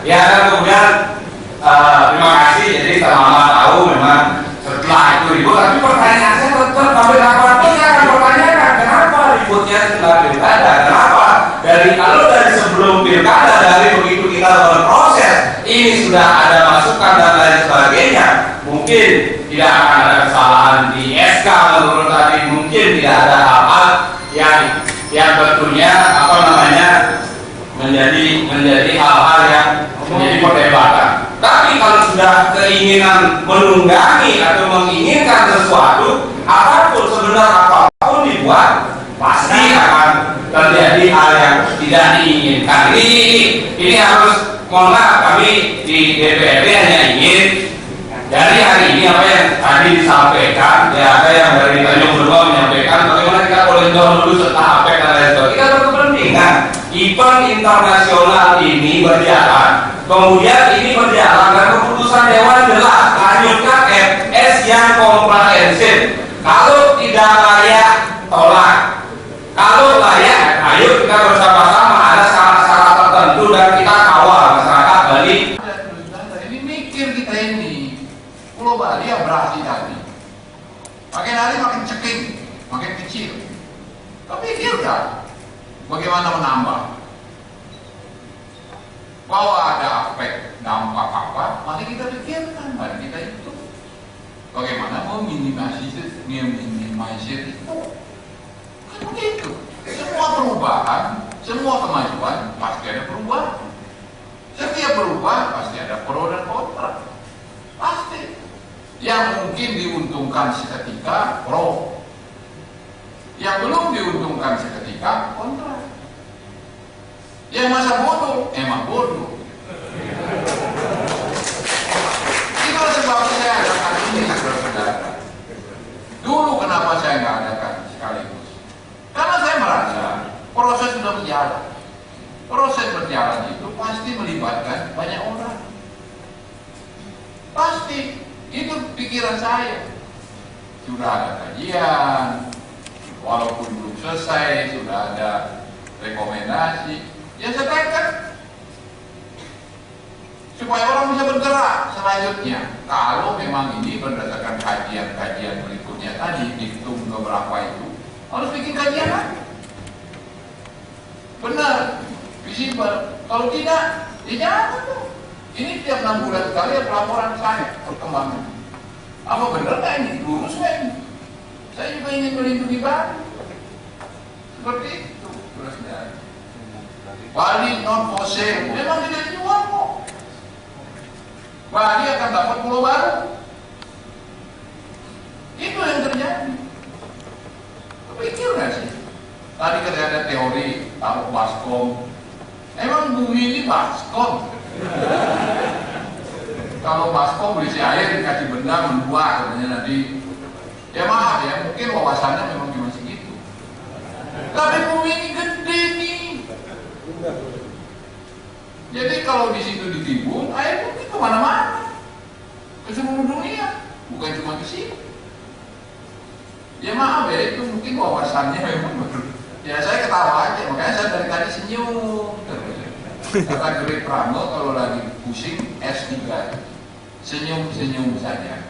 Ya, dan kemudian terima kasih. Jadi sama-sama tahu memang setelah itu ribut, tapi pertanyaan saya tetap sampai kapan pun saya akan pertanyakan kenapa ributnya setelah pilkada, kenapa kalau dari sebelum pilkada, dari begitu kita berproses ini sudah ada masukan dan lain sebagainya, mungkin tidak akan ada kesalahan di SK menurut tadi, mungkin tidak ada hal-hal yang tentunya menjadi hal-hal yang menjadi perdebatan. Tapi kalau sudah keinginan menunggangi atau menginginkan sesuatu, apapun sebenarnya apapun dibuat, pasti akan terjadi hal yang tidak diinginkan. Ini harus, mohon maaf, kami di DPRD hanya ingin dari hari ini apa yang tadi disampaikan, ya ada yang dari Tanjung Benoa menyampaikan bagaimana kita koridor dulu serta APEC dan lain sebagainya. Kita berkepentingan event internasional ini berjalan, kemudian ini berjalan dan keputusan Dewan jelas lanjutkan FS yang komprehensif. Kalau tidak layak, tolak. Kalau layak, ayo kita bersama-sama ada syarat-syarat tertentu dan kita kawal masyarakat Bali. Ini mikir kita ini, Pulau Bali ya berarti tadi. Makin hari makin ceking, makin kecil. Tapi pikir kan, bagaimana menambah? Bahwa ada aspek dampak apa, mari kita pikirkan, mari kita itu. Bagaimana meminimalisir itu? Kan begitu. Semua perubahan, semua kemajuan pasti ada perubahan. Setiap perubahan pasti ada pro dan kontra. Pasti. Yang mungkin diuntungkan seketika pro, yang belum diuntungkan seketika kontra. Yang masa bodoh, emang bodoh. Itulah sebabnya saya adakan ini, saudara-saudara. Dulu kenapa saya nggak adakan sekaligus? Karena saya merasa proses sudah berjalan. Proses berjalan itu pasti melibatkan banyak orang. Pasti, itu pikiran saya. Sudah ada kajian, walaupun belum selesai, sudah ada rekomendasi. Ya saya tekan supaya orang bisa bergerak selanjutnya. Kalau memang ini berdasarkan kajian-kajian berikutnya tadi, dihitung beberapa itu, harus bikin kajian lagi. Benar, visible. Kalau tidak, ya jangan tuh. Ini tiap 6 bulan sekali ada laporan saya perkembangan. Apa benar nggak ini? Lurus nggak ini? Saya juga ingin melindungi Bali. Seperti itu, saudara. Bali non for sale, memang tidak dijual kok. Bali akan dapat pulau baru. Itu yang terjadi. Pikir nggak sih? Tadi kan ada teori taruh baskom. Emang bumi ini baskom? Kalau baskom berisi air dikasih benda menduak katanya nanti. Ya maaf ya, mungkin wawasannya memang cuma segitu. Tapi bumi ini gede nih. Jadi kalau di situ ditimbun, air mungkin kemana-mana, ke seluruh dunia, bukan cuma ke sini. Ya maaf ya, itu mungkin wawasannya memang baru. Ya saya ketawa aja, makanya saya dari tadi senyum terus. Kata Geri Pramo kalau lagi pusing S3, senyum-senyum saja.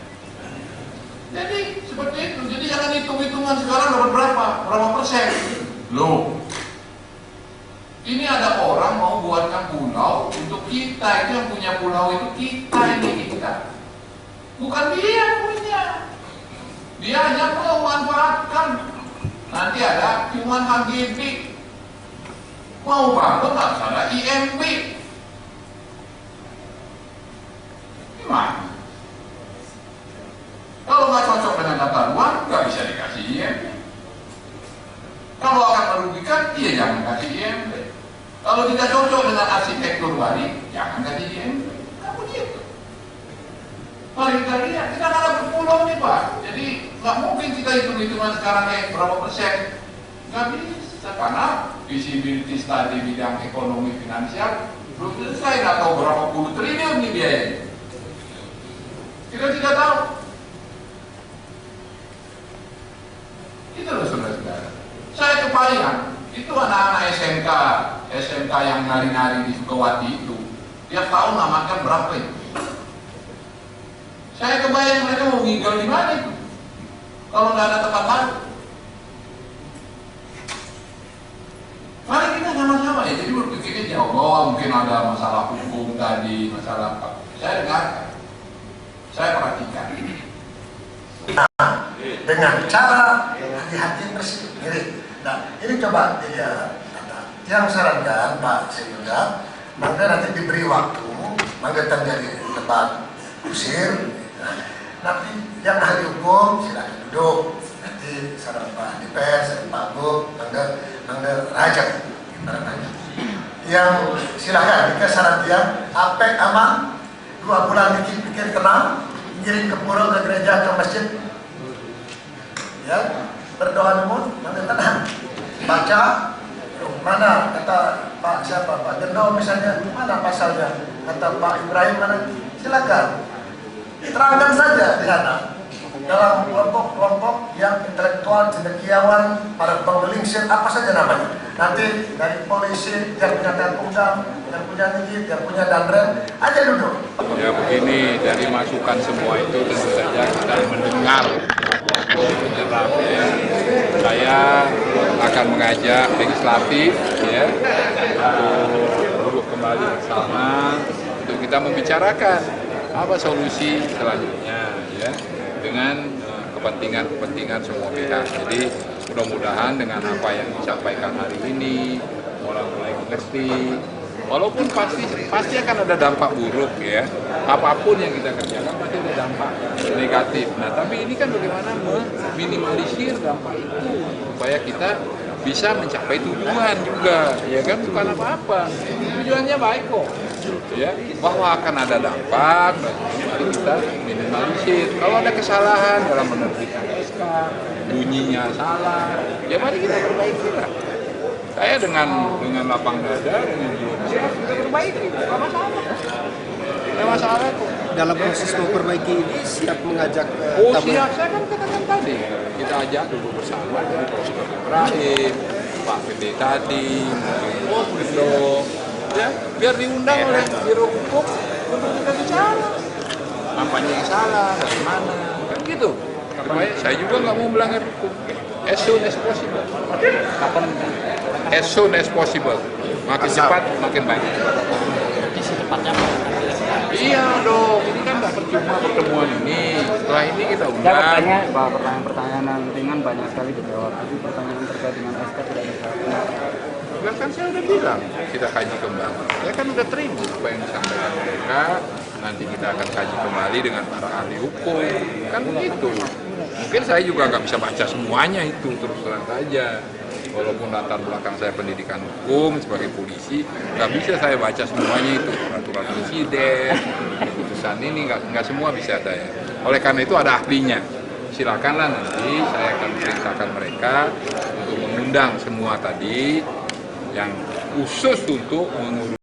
Jadi seperti itu. Jadi jangan hitung-hitungan sekarang dapat berapa persen. Loh, ini ada orang mau buatkan pulau untuk kita, itu yang punya pulau itu kita. Bukan dia punya. Dia hanya mau memanfaatkan. Nanti ada cuman HGB. Mau bangun nggak salah IMB. Gimana? Kalau nggak cocok dengan tata ruang, nggak bisa dikasih IMB. Kalau akan merugikan, iya jangan kasih IMB. Kalau tidak cocok dengan arsitektur Bali, jangan kasih IMB. Nah begitu. Mari kita lihat, kita ada berpulau nih Pak. Jadi nggak mungkin kita hitung-hitungan sekarang berapa persen. Nggak bisa, karena visibility study bidang ekonomi finansial belum selesai, nggak tahu berapa puluh triliun nih biayanya. Kita tidak tahu. Itu loh saudara-saudara. Saya kebayang, itu anak-anak SMK yang nari-nari di Sukawati itu Tiap tahun ngamatkan berapa itu? Saya kebayang mereka mau tinggal di mana itu? Kalau nggak ada tempat baru. Mari kita sama-sama ya. Jadi berpikirnya jauh. Oh, mungkin ada masalah hukum tadi, masalah apa? Saya dengar, saya perhatikan. Dengan cara hati-hati bersih. Nah, ini coba dia yang sarankan Pak Seyuda, maka nanti diberi waktu, maka terjadi debat kusir. Nanti yang ahli hukum silakan duduk. Nanti saran Pak Dipes, Pak Bu, mangga raja, yang silakan. Jika saran dia, apek aman, 2 bulan pikir tenang, ngirim ke pura, ke gereja, ke masjid. Ya, berdoa dulu, mangga tenang. Baca, mana kata Pak siapa, Pak Jendol misalnya, mana pasalnya? Kata Pak Ibrahim mana? Silakan. Terangkan saja di sana dalam kelompok-kelompok yang intelektual, cendekiawan, para penggelingsir, apa saja namanya. Nanti dari polisi, yang punya Telkomsel, yang punya Nijit, yang punya Danrem, aja duduk. Ya begini, dari masukan semua itu tentu saja kita mendengar menyerap ya. Saya akan mengajak legislatif ya untuk duduk kembali bersama untuk kita membicarakan apa solusi selanjutnya ya dengan kepentingan semua pihak. Jadi mudah-mudahan dengan apa yang disampaikan hari ini mulai mengerti, walaupun pasti akan ada dampak buruk ya, apapun yang kita kerjakan pasti ada dampak negatif. Nah tapi ini kan bagaimana meminimalisir dampak itu supaya kita bisa mencapai tujuan juga, ya kan, bukan apa-apa, tujuannya baik kok, ya, bahwa akan ada dampak, mari kita minimalisir. Kalau ada kesalahan dalam menerbitkan SK, bunyinya salah, ya mari kita perbaiki lah. Saya dengan lapang dada, dengan jiwa besar, kita perbaiki, nggak masalah. Nggak masalah kok. Dalam proses memperbaiki ini siap mengajak Siap, saya kan katakan tadi, kita ajak dulu bersama dari Prof. Ibrahim, Pak PD tadi, mungkin ya, biar diundang oleh Biro Hukum untuk kita bicara. Apanya yang salah, dari mana, kan gitu. Supaya saya juga nggak mau melanggar hukum. As soon as possible. Kapan? As soon as possible. Makin cepat, makin baik. Iya dong, ini kan nggak percuma pertemuan ini. Setelah ini kita undang. Pertanyaan ringan banyak sekali dijawab. Tapi pertanyaan terkait dengan SK tidak dijawab. Ya kan saya udah bilang, kita kaji kembali. Saya kan udah terima apa yang disampaikan mereka. Nanti kita akan kaji kembali dengan para ahli hukum. Kan begitu. Mungkin saya juga nggak bisa baca semuanya itu, terus terang saja. Walaupun latar belakang saya pendidikan hukum sebagai polisi, nggak bisa saya baca semuanya itu, peraturan presiden, keputusan ini nggak semua bisa saya. Oleh karena itu ada ahlinya. Silakanlah nanti saya akan perintahkan mereka untuk mengundang semua tadi yang khusus untuk mengurus